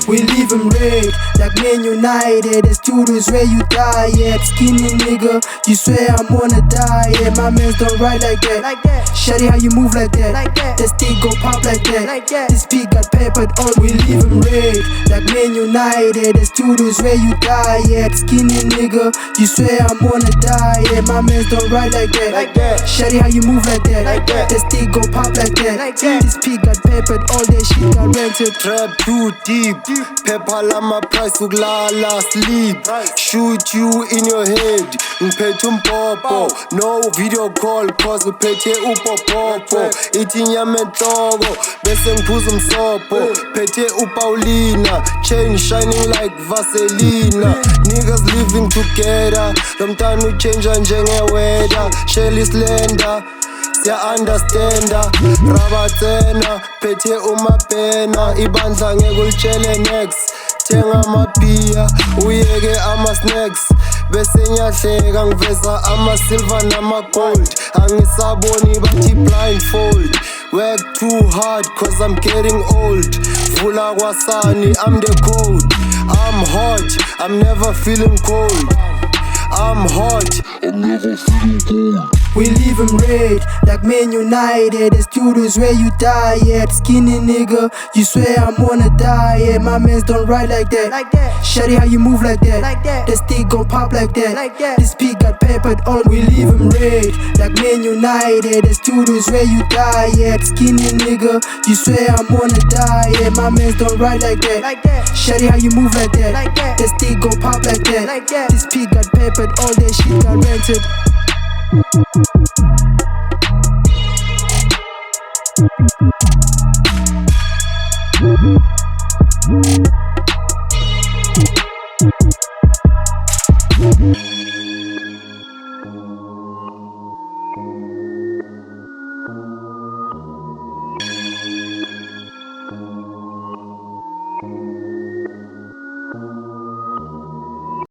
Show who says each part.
Speaker 1: We leave him red, like Man United. The studios where you die at. Skinny nigga, you swear I'm on a diet. My mans don't ride like that. Shawty, how you move like that? The stick go pop like that. This beat got peppered all. We leave him red, like Man United. The studios where you die at. Skinny nigga, you swear I'm on a diet. My mans don't ride like that. Shawty, how you move like that? The stick go pop like that. This beat got peppered all. That shit got rented.
Speaker 2: Trap too deep, pepper lama price ukulala sleep. Shoot you in your head, ngiphethe umpopo. No video call cause uphethe upopopo. Ithi nyama enhloko bese ngiphuza umsopo. Phethe uPaulina, chain shining like Vaselina. Niggas living together, lo mntana uchange njenge-weather. Shelly slender, siya-understanda. Rabatsena, phethe umapena. Ibandla ngeke ulitshele next. Thenga amabhiya, uyeke ama-snacks. Bese ngiyahleka ngiveza ama-silver nama-gold. Angisaboni bathi blindfold. Work too hard cause I'm getting old. Vula kwasani, I'm the code. I'm hot, I'm never feeling cold. I'm hot, I'm never feeling cold.
Speaker 1: We leave him red, like Man United. The studios where you die at. Skinny nigga, you swear I'm on a diet. My mans don't ride like that. Shawty, how you move like that? The stick gon' pop like that. This beat got peppered all. We leave him red, like Man United. The studios where you die at. Skinny nigga, you swear I'm on a diet. My mans don't ride like that. Shawty, how you move like that? The stick gon' pop like that. This beat got peppered all. That shit got rented.
Speaker 3: Thank you.